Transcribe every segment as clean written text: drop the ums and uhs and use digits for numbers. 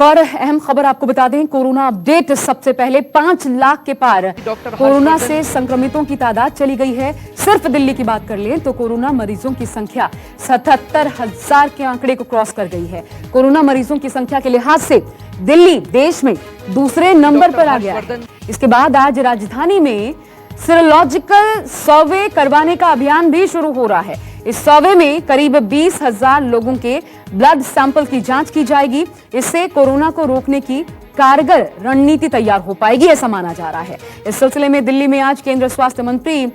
एक और अहम खबर आपको बता दें, कोरोना अपडेट। सबसे पहले 5 लाख के पार कोरोना से संक्रमितों की तादाद चली गई है। सिर्फ दिल्ली की बात कर लें तो कोरोना मरीजों की संख्या 77,000 के आंकड़े को क्रॉस कर गई है। कोरोना मरीजों की संख्या के लिहाज से दिल्ली देश में दूसरे नंबर पर आ गया है। इसके बाद आज राजधानी में सीरोलॉजिकल सर्वे करवाने का अभियान भी शुरू हो रहा है। इस सर्वे में करीब 20,000 लोगों के ब्लड सैंपल की जांच की जाएगी। इससे कोरोना को रोकने की कारगर रणनीति तैयार हो पाएगी, ऐसा माना जा रहा है। इस सिलसिले में दिल्ली में आज केंद्रीय स्वास्थ्य मंत्री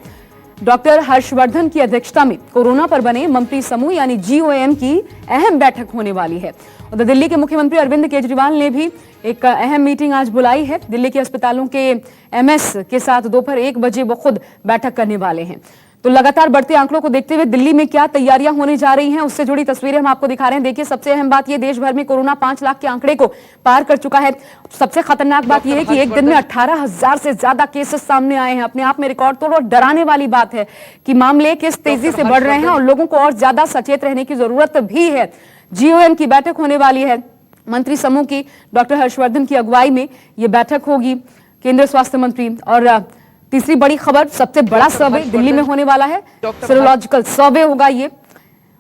डॉक्टर हर्षवर्धन की अध्यक्षता में कोरोना पर बने मंत्री समूह यानी GOM की अहम बैठक होने वाली है। उधर दिल्ली के मुख्यमंत्री अरविंद केजरीवाल ने भी एक अहम मीटिंग आज बुलाई है। दिल्ली के अस्पतालों के MS के साथ दोपहर 1 बजे वो खुद बैठक करने वाले हैं। तो लगातार बढ़ते आंकड़ों को देखते हुए दिल्ली में क्या तैयारियां होने जा रही हैं, उससे जुड़ी तस्वीरें हम आपको दिखा रहे हैं। देखिए, सबसे अहम बात यह, देश भर में कोरोना 5 लाख के आंकड़े को पार कर चुका है। सबसे खतरनाक बात यह है कि एक दिन में 18,000 से ज्यादा केसेस सामने आए हैं। अपने आप में रिकॉर्ड तोड़ और डराने वाली बात है कि मामले किस तेजी से बढ़ रहे हैं और लोगों को और ज्यादा सचेत रहने की जरूरत भी है। GOM की बैठक होने वाली है। मंत्री समूह की डॉक्टर हर्षवर्धन की अगुवाई में यह बैठक होगी, केंद्रीय स्वास्थ्य मंत्री। और तीसरी बड़ी खबर, सबसे बड़ा सर्वे दिल्ली में होने वाला है, सीरोलॉजिकल सर्वे होगा ये,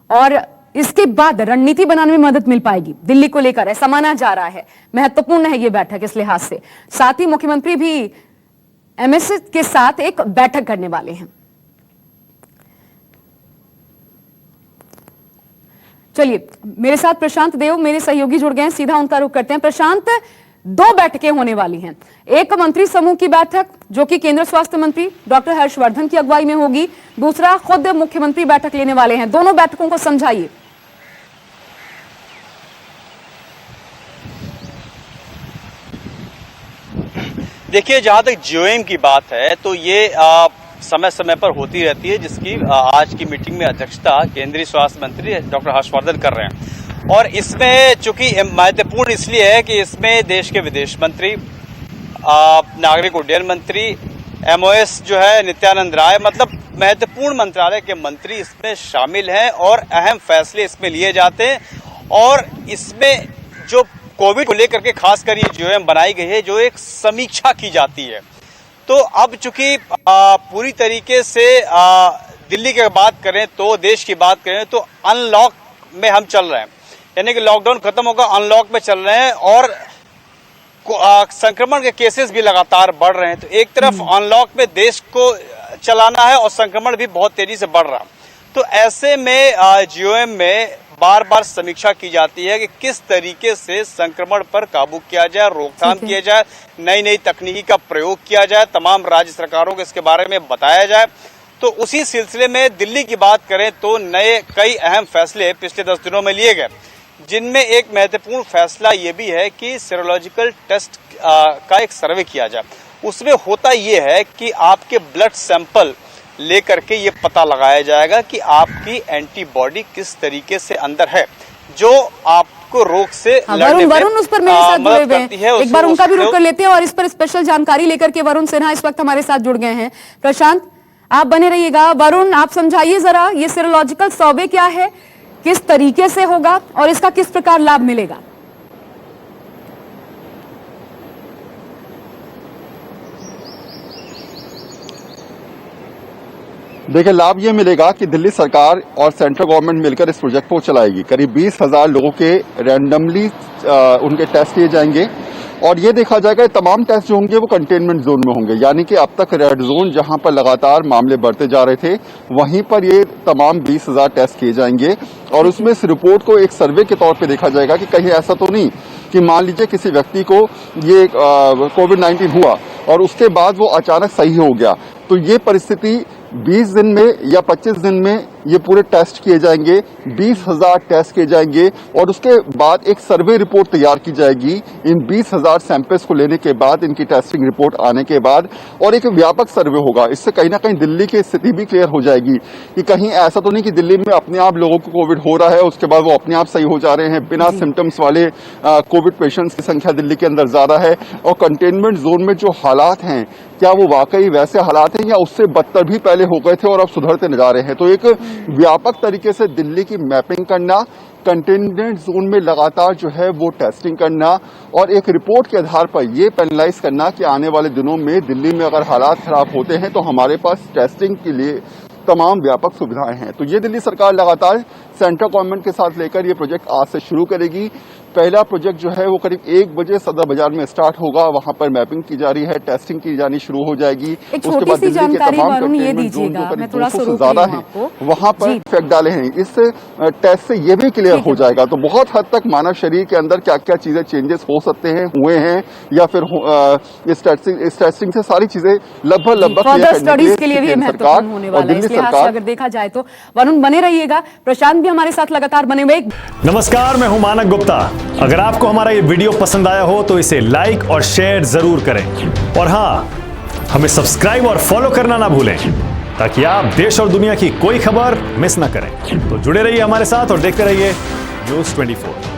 और इसके बाद रणनीति बनाने में मदद मिल पाएगी दिल्ली को लेकर, ऐसा माना जा रहा है। महत्वपूर्ण है ये बैठक इस लिहाज से। साथ ही मुख्यमंत्री भी MS के साथ एक बैठक करने वाले हैं। चलिए, मेरे साथ प्रशांत देव मेरे सहयोगी जुड़ गए हैं, सीधा उनका रुख करते हैं। प्रशांत, 2 बैठकें होने वाली हैं। एक मंत्री समूह की बैठक जो कि केंद्रीय स्वास्थ्य मंत्री डॉक्टर हर्षवर्धन की अगुवाई में होगी, दूसरा खुद मुख्यमंत्री बैठक लेने वाले हैं। दोनों बैठकों को समझाइए। देखिए, जहां तक GOM की बात है तो ये समय समय पर होती रहती है, जिसकी आज की मीटिंग में अध्यक्षता केंद्रीय स्वास्थ्य मंत्री डॉक्टर हर्षवर्धन कर रहे हैं। और इसमें चूंकि महत्वपूर्ण इसलिए है कि इसमें देश के विदेश मंत्री, नागरिक उड्डयन मंत्री, MOS जो है नित्यानंद राय, मतलब महत्वपूर्ण मंत्रालय के मंत्री इसमें शामिल हैं और अहम फैसले इसमें लिए जाते हैं। और इसमें जो कोविड को लेकर के खासकर ये GOM बनाई गई है, जो एक समीक्षा की जाती है। तो अब चूंकि पूरी तरीके से दिल्ली की बात करें तो, देश की बात करें तो अनलॉक में हम चल रहे हैं, यानी कि लॉकडाउन खत्म होगा, अनलॉक में चल रहे हैं और संक्रमण के केसेस भी लगातार बढ़ रहे हैं। तो एक तरफ अनलॉक में देश को चलाना है और संक्रमण भी बहुत तेजी से बढ़ रहा है। तो ऐसे में GOM में बार बार समीक्षा की जाती है कि किस तरीके से संक्रमण पर काबू किया जाए, रोकथाम किया जाए, नई नई तकनीकी का प्रयोग किया जाए, तमाम राज्य सरकारों को इसके बारे में बताया जाए। तो उसी सिलसिले में दिल्ली की बात करें तो नए कई अहम फैसले पिछले 10 दिनों में लिए गए, जिनमें एक महत्वपूर्ण फैसला ये भी है कि सीरोलॉजिकल टेस्ट का एक सर्वे किया जाए। उसमें होता ये है कि आपके ब्लड सैंपल लेकर के ये पता लगाया जाएगा कि आपकी एंटीबॉडी किस तरीके से अंदर है, जो आपको रोग से लड़ने में वरुण उस पर मेरे साथ जुड़े हुए हैं। एक बार उनका भी रुख कर लेते हैं और इस पर स्पेशल जानकारी लेकर के वरुण सिन्हा इस वक्त हमारे साथ जुड़ गए हैं। प्रशांत, आप बने रहिएगा। वरुण, आप समझाइए जरा, ये सीरोलॉजिकल सर्वे क्या है, किस तरीके से होगा और इसका किस प्रकार लाभ मिलेगा? देखिए, लाभ ये मिलेगा कि दिल्ली सरकार और सेंट्रल गवर्नमेंट मिलकर इस प्रोजेक्ट को चलाएगी। करीब 20,000 लोगों के रैंडमली उनके टेस्ट किए जाएंगे और ये देखा जाएगा तमाम टेस्ट जो होंगे वो कंटेनमेंट जोन में होंगे, यानी कि अब तक रेड जोन जहां पर लगातार मामले बढ़ते जा रहे थे, वहीं पर ये तमाम 20,000 टेस्ट किए जाएंगे। और उसमें इस रिपोर्ट को एक सर्वे के तौर पे देखा जाएगा कि कहीं ऐसा तो नहीं कि मान लीजिए किसी व्यक्ति को ये कोविड-19 हुआ और उसके बाद वो अचानक सही हो गया, तो ये परिस्थिति 20 दिन में या 25 दिन में ये पूरे टेस्ट किए जाएंगे, 20,000 टेस्ट किए जाएंगे और उसके बाद एक सर्वे रिपोर्ट तैयार की जाएगी इन 20,000 सैंपल्स को लेने के बाद, इनकी टेस्टिंग रिपोर्ट आने के बाद, और एक व्यापक सर्वे होगा। इससे कहीं ना कहीं दिल्ली की स्थिति भी क्लियर हो जाएगी कि कहीं ऐसा तो नहीं कि दिल्ली में अपने आप लोगों को कोविड हो रहा है, उसके बाद वो अपने आप सही हो जा रहे हैं। बिना सिम्टम्स वाले कोविड पेशेंट्स की संख्या दिल्ली के अंदर ज्यादा है और कंटेनमेंट जोन में जो हालात हैं, क्या वो वाकई वैसे हालात हैं या उससे बदतर भी पहले हो गए थे और अब सुधरते जा रहे हैं। तो एक व्यापक तरीके से दिल्ली की मैपिंग करना, कंटेनमेंट जोन में लगातार जो है वो टेस्टिंग करना और एक रिपोर्ट के आधार पर ये पैनलाइज करना कि आने वाले दिनों में दिल्ली में अगर हालात खराब होते हैं तो हमारे पास टेस्टिंग के लिए तमाम व्यापक सुविधाएं हैं। तो ये दिल्ली सरकार लगातार सेंट्रल गवर्नमेंट के साथ लेकर ये प्रोजेक्ट आज से शुरू करेगी। पहला प्रोजेक्ट जो है वो करीब 1 बजे सदर बाजार में स्टार्ट होगा। वहां पर मैपिंग की जा रही है, टेस्टिंग की जानी शुरू हो जाएगी। एक छोटी सी जानकारी वरुण ये दीजिएगा, मैं थोड़ा सा रोक ज्यादा रही हूं है आपको। वहां पर इफेक्ट डाले हैं। इस टेस्ट से ये भी क्लियर हो जाएगा। तो बहुत हद तक मानव शरीर के अंदर क्या क्या चीजें चेंजेस हो सकते हैं, हुए हैं या फिर इस टेस्टिंग से सारी चीजें लगभग फर्दर स्टडीज के लिए भी महत्वपूर्ण होने वाला है। इस लिहाज से अगर देखा जाए तो वरुण बने रहिएगा, प्रशांत भी हमारे साथ लगातार बने हुए। नमस्कार, मैं हूं मानक गुप्ता। अगर आपको हमारा ये वीडियो पसंद आया हो तो इसे लाइक और शेयर जरूर करें और हां, हमें सब्सक्राइब और फॉलो करना ना भूलें ताकि आप देश और दुनिया की कोई खबर मिस ना करें। तो जुड़े रहिए हमारे साथ और देखते रहिए News 24।